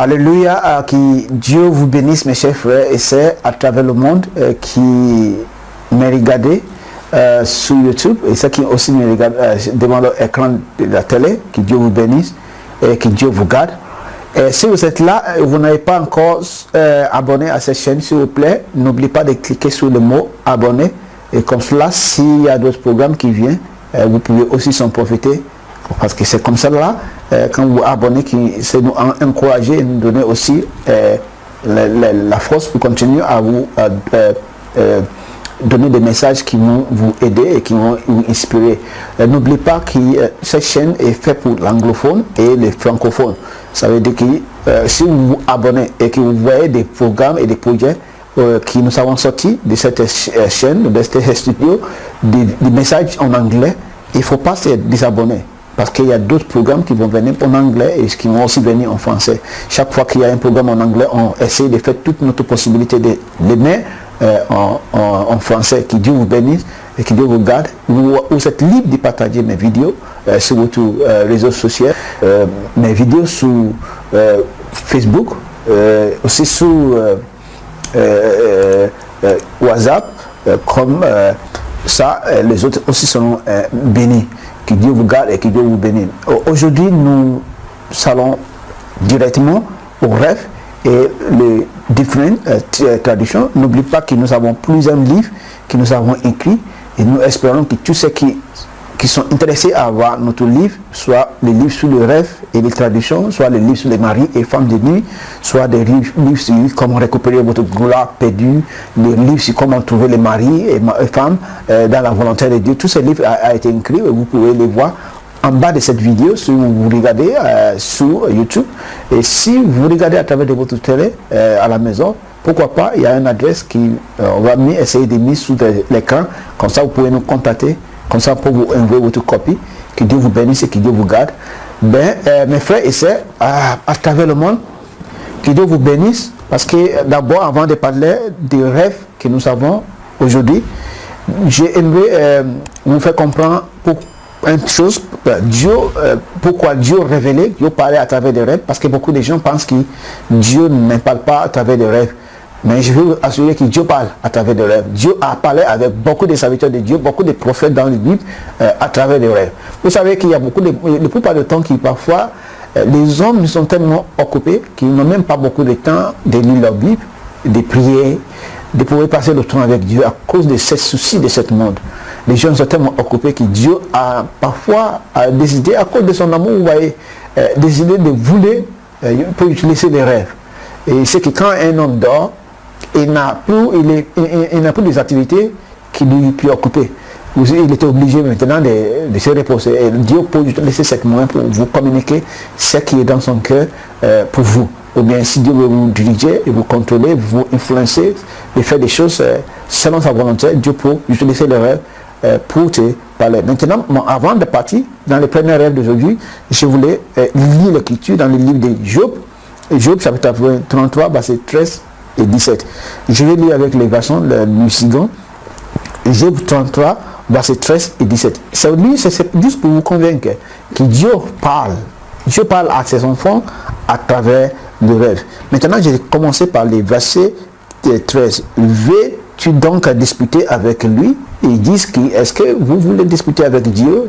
Alléluia, que Dieu vous bénisse mes chers frères et sœurs à travers le monde qui me regardent sur YouTube et ceux qui aussi me regardent devant l'écran de la télé, que Dieu vous bénisse et que Dieu vous garde. Et si vous êtes là et vous n'avez pas encore abonné à cette chaîne, s'il vous plaît, n'oubliez pas de cliquer sur le mot abonner et comme cela, s'il y a d'autres programmes qui viennent, vous pouvez aussi s'en profiter. Parce que c'est comme ça là, quand vous vous abonnez, c'est nous encourager et nous donner aussi la force pour continuer à vous donner des messages qui vont vous aider et qui vont vous inspirer. N'oubliez pas que cette chaîne est faite pour l'anglophone et les francophones. Ça veut dire que si vous vous abonnez et que vous voyez des programmes et des projets qui nous avons sortis de cette chaîne, de cette studio, des messages en anglais, il ne faut pas se désabonner. Parce qu'il y a d'autres programmes qui vont venir en anglais et qui vont aussi venir en français. Chaque fois qu'il y a un programme en anglais, on essaie de faire toute notre possibilité de les mettre en français. Que Dieu vous bénisse et que Dieu vous garde. Vous êtes libre de partager mes vidéos sur votre réseaux sociaux, mes vidéos sur Facebook, aussi sur WhatsApp, comme ça, les autres aussi seront bénis. Que Dieu vous garde et que Dieu vous bénisse. Aujourd'hui, nous allons directement au rêve et les différentes traditions. N'oubliez pas que nous avons plusieurs livres que nous avons écrits et nous espérons que tous ceux qui sont intéressés à avoir notre livre, soit les livres sur le rêve et les traditions, soit les livres sur les maris et femmes de nuit, soit des livres sur comment récupérer votre gloire perdue, les livres sur comment trouver les maris et femmes dans la volonté de Dieu. Tous ces livres ont été écrits et vous pouvez les voir en bas de cette vidéo si vous regardez sur YouTube. Et si vous regardez à travers de votre télé à la maison, pourquoi pas, il y a une adresse qui on va essayer de mettre sous l'écran, comme ça vous pouvez nous contacter. Comme ça, pour vous envoyer votre copie, que Dieu vous bénisse et que Dieu vous garde. Mes frères et sœurs, à travers le monde, que Dieu vous bénisse. Parce que d'abord, avant de parler des rêves que nous avons aujourd'hui, j'aimerais vous faire comprendre une chose, pourquoi Dieu révélait, Dieu parlait à travers des rêves. Parce que beaucoup de gens pensent que Dieu ne parle pas à travers des rêves. Mais je veux vous assurer que Dieu parle à travers des rêves. Dieu a parlé avec beaucoup de serviteurs de Dieu, beaucoup de prophètes dans le Bible à travers des rêves. Vous savez qu'il y a beaucoup de... La plupart du temps, parfois, les hommes sont tellement occupés qu'ils n'ont même pas beaucoup de temps de lire leur Bible, de prier, de pouvoir passer le temps avec Dieu à cause de ces soucis de ce monde. Les gens sont tellement occupés que Dieu a parfois décidé, à cause de son amour, vous voyez, décidé de vouloir pour utiliser les rêves. Et c'est que quand un homme dort, il n'a plus des activités qui lui préoccupent. Il était obligé maintenant de se reposer. Et Dieu peut laisser ce moment pour vous communiquer ce qui est dans son cœur pour vous. Ou bien si Dieu veut vous diriger et vous contrôler, vous influencer et faire des choses selon sa volonté, Dieu peut utiliser le rêve pour te parler. Maintenant, avant de partir, dans le premier rêve d'aujourd'hui, je voulais lire l'écriture dans le livre de Job. Job chapitre 33, verset 13 et 17. Je vais lire avec les versions du second. Job 33, verset 13 et 17. C'est juste pour vous convaincre que Dieu parle. Dieu parle à ses enfants à travers le rêve. Maintenant, je vais commencer par les versets 13. Veux-tu donc disputer avec lui? Et ils disent est-ce que vous voulez disputer avec Dieu?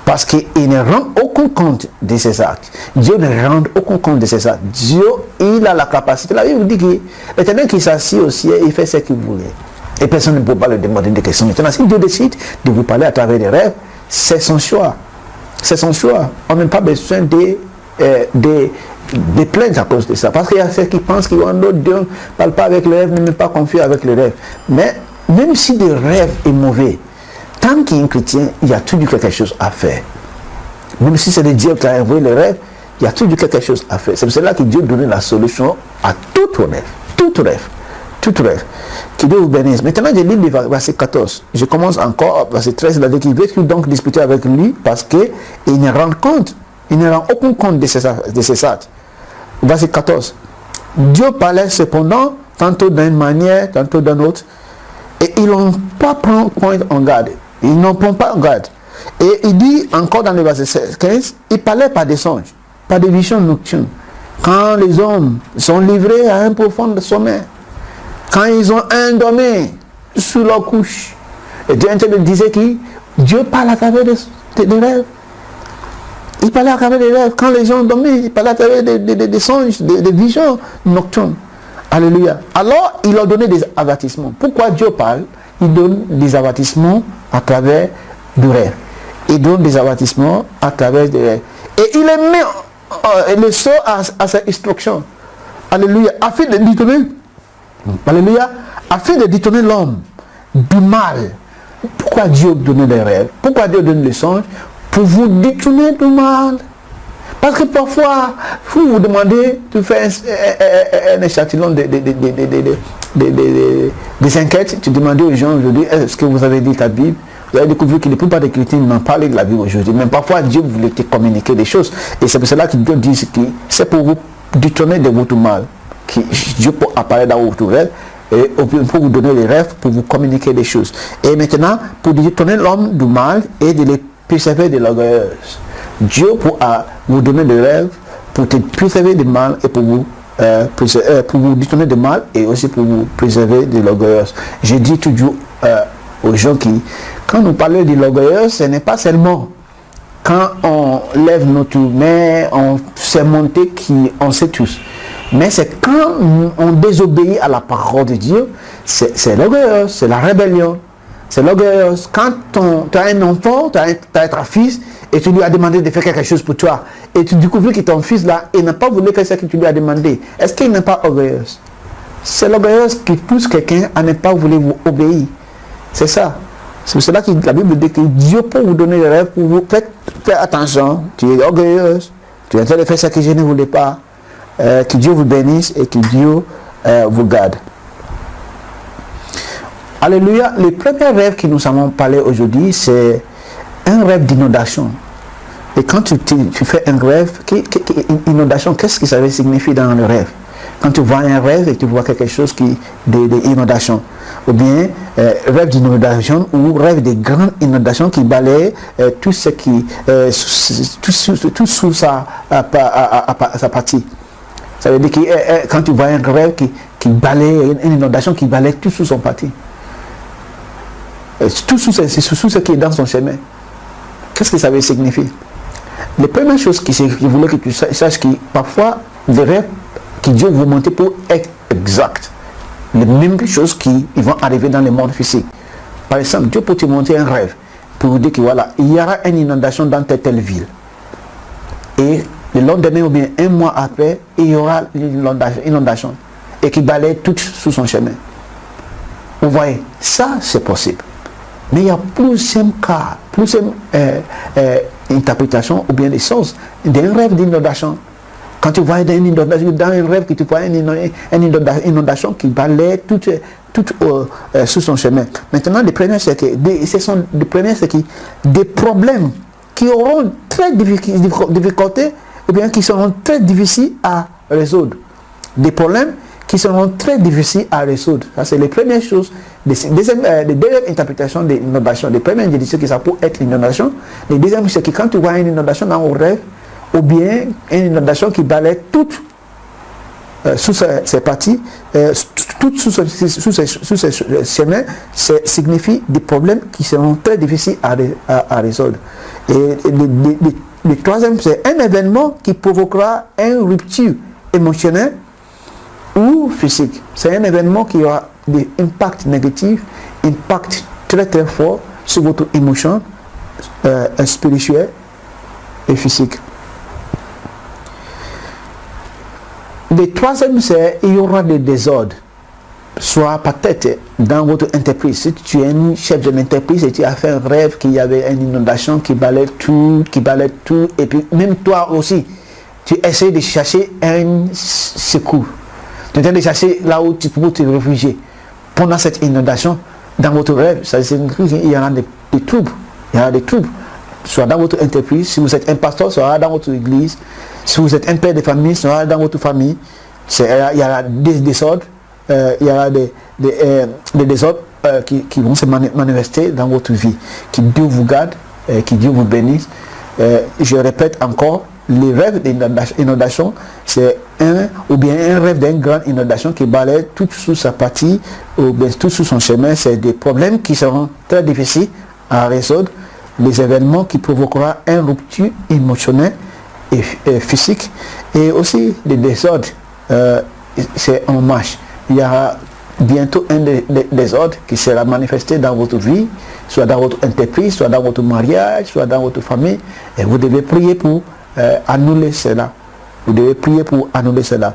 Parce qu'il ne rend aucun compte de ses actes. Dieu ne rend aucun compte de ses actes. Dieu, il a la capacité. La Bible dit que maintenant qu'il s'assied au ciel, il fait ce qu'il voulait. Et personne ne peut pas lui demander des questions. Maintenant, si Dieu décide de vous parler à travers des rêves, c'est son choix. C'est son choix. On n'a pas besoin de plaindre à cause de ça. Parce qu'il y a ceux qui pensent qu'il y a un autre Dieu ne parle pas avec les rêves, ne même pas confier avec les rêves. Mais même si le rêve est mauvais, tant qu'il y a un chrétien, il y a toujours quelque chose à faire. Même si c'est le Dieu qui a envoyé le rêve, il y a toujours quelque chose à faire. C'est pour cela que Dieu donne la solution à tout rêve. Tout rêve. Tout rêve. Que Dieu vous bénisse. Maintenant, je lis le verset 14. Je commence encore, verset 13, là, qui veut donc discuter avec lui parce qu'il ne rend compte. Il ne rend aucun compte de ses actes. Verset 14. Dieu parlait cependant, tantôt d'une manière, tantôt d'une autre, et ils n'ont pas pris point en garde. Ils n'en prennent pas en garde. Et il dit encore dans le verset 15, il parlait par des songes, par des visions nocturnes. quand les hommes sont livrés à un profond sommeil, quand ils ont endormi sous leur couche, et Dieu disait que Dieu parle à travers des rêves. Il parlait à travers des rêves. Quand les gens dormaient, il parlait à travers des songes, des visions nocturnes. Alléluia. Alors, il leur donnait des avertissements. Pourquoi Dieu parle? Il donne des avertissements à travers des rêves. Il donne des avertissements à travers des rêves. Et il les met le sort à sa instruction. Alléluia. Afin de détourner. Alléluia. Afin de détourner l'homme du mal. Pourquoi Dieu donne des rêves? Pourquoi Dieu donne des songes? Pour vous détourner du mal. Parce que parfois, vous vous demandez de faire un échantillon des enquêtes. Tu demandais aux gens aujourd'hui, est-ce que vous avez lu la Bible? Vous avez découvert que la plupart des chrétiens n'ont pas lu la Bible aujourd'hui. Mais parfois, Dieu voulait te communiquer des choses. Et c'est pour cela que Dieu dit que c'est pour vous détourner de votre mal. Que Dieu peut apparaître dans votre rêve. Et pour vous donner les rêves, pour vous communiquer des choses. Et maintenant, pour détourner l'homme du mal et de les préserver de l'orgueilleuse. Dieu pourra vous donner des rêves pour te préserver du mal et pour vous détourner du mal et aussi pour vous préserver de l'orgueilleuse. Je dis toujours aux gens qui, quand nous parlons de l'orgueilleuse, ce n'est pas seulement quand on lève notre main, on s'est monté on sait tous. Mais c'est quand on désobéit à la parole de Dieu, c'est l'orgueilleuse, c'est la rébellion. C'est l'orgueilleuse. Quand tu as un enfant, tu as un fils, et tu lui as demandé de faire quelque chose pour toi, et tu découvres que ton fils là, il n'a pas voulu faire ce que tu lui as demandé. Est-ce qu'il n'est pas orgueilleuse? C'est l'orgueilleuse qui pousse quelqu'un à ne pas vouloir vous obéir. C'est ça. C'est pour cela que la Bible dit que Dieu peut vous donner des rêves pour vous faire attention. Tu es orgueilleuse. Tu es en train de faire ce que je ne voulais pas. Que Dieu vous bénisse et que Dieu vous garde. Alléluia. Le premier rêve que nous allons parler aujourd'hui, c'est un rêve d'inondation. Et quand tu fais un rêve, inondation, qu'est-ce que ça veut signifier dans le rêve? Quand tu vois un rêve et tu vois quelque chose d'inondation, ou bien rêve d'inondation ou rêve de grandes inondations qui balayent tout ce qui tout sous sa partie. Ça veut dire que quand tu vois un rêve qui balaye, une inondation qui balaye tout sous son partie. Tout sous ce qui est dans son chemin. Qu'est-ce que ça veut signifier? Les premières choses que je voulais que tu saches, que parfois, des rêves que Dieu vous montre pour être exact. Les mêmes choses qui vont arriver dans le monde physique. Par exemple, Dieu peut te montrer un rêve pour vous dire que voilà, il y aura une inondation dans telle ville. Et le lendemain ou bien un mois après, il y aura une inondation et qui balaye tout sous son chemin. Vous voyez, ça c'est possible. Mais il y a plusieurs cas, plusieurs interprétations ou bien des choses d'un rêve d'inondation. Quand tu vois dans un rêve que tu vois une inondation qui balaye tout sous son chemin. Maintenant, les premiers, c'est que des problèmes qui auront très difficulté ou bien qui seront très difficiles à résoudre. Des problèmes qui seront très difficiles à résoudre. Ça, c'est les premières choses. Les deuxièmes interprétations de l'inondation. Les premières indications que ça peut être l'inondation. Les deuxièmes, c'est que quand tu vois une inondation dans un rêve, ou bien une inondation qui balaye toute sous ses parties, tout sous ses chemins, ça signifie des problèmes qui seront très difficiles à résoudre. Et le troisième, c'est un événement qui provoquera une rupture émotionnelle ou physique. C'est un événement qui aura des impacts négatifs, impact très très fort sur votre émotion spirituelle et physique. Le troisième, c'est qu'il y aura des désordres. Soit peut-être dans votre entreprise. Si tu es un chef de l'entreprise et tu as fait un rêve qu'il y avait une inondation qui balaye tout, et puis même toi aussi, tu essaies de chercher un secours. Tu essaies de chercher là où tu peux te réfugier. Pendant cette inondation, dans votre rêve, ça signifie qu'il y aura des troubles. Il y aura des troubles. Soit dans votre entreprise, si vous êtes un pasteur, soit dans votre église. Si vous êtes un père de famille, soit dans votre famille. Il y aura des désordres. Il y aura des désordres qui vont se manifester dans votre vie. Que Dieu vous garde, que Dieu vous bénisse. Je répète encore, les rêves d'inondation, c'est ou bien un rêve d'une grande inondation qui balaye tout sous sa partie, ou bien tout sous son chemin. C'est des problèmes qui seront très difficiles à résoudre, les événements qui provoqueront une rupture émotionnelle et physique, et aussi des désordres. C'est en marche. Il y aura bientôt un désordre qui sera manifesté dans votre vie, soit dans votre entreprise, soit dans votre mariage, soit dans votre famille, et vous devez prier pour annuler cela. Vous devez prier pour annuler cela.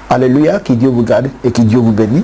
Alléluia, que Dieu vous garde et que Dieu vous bénisse.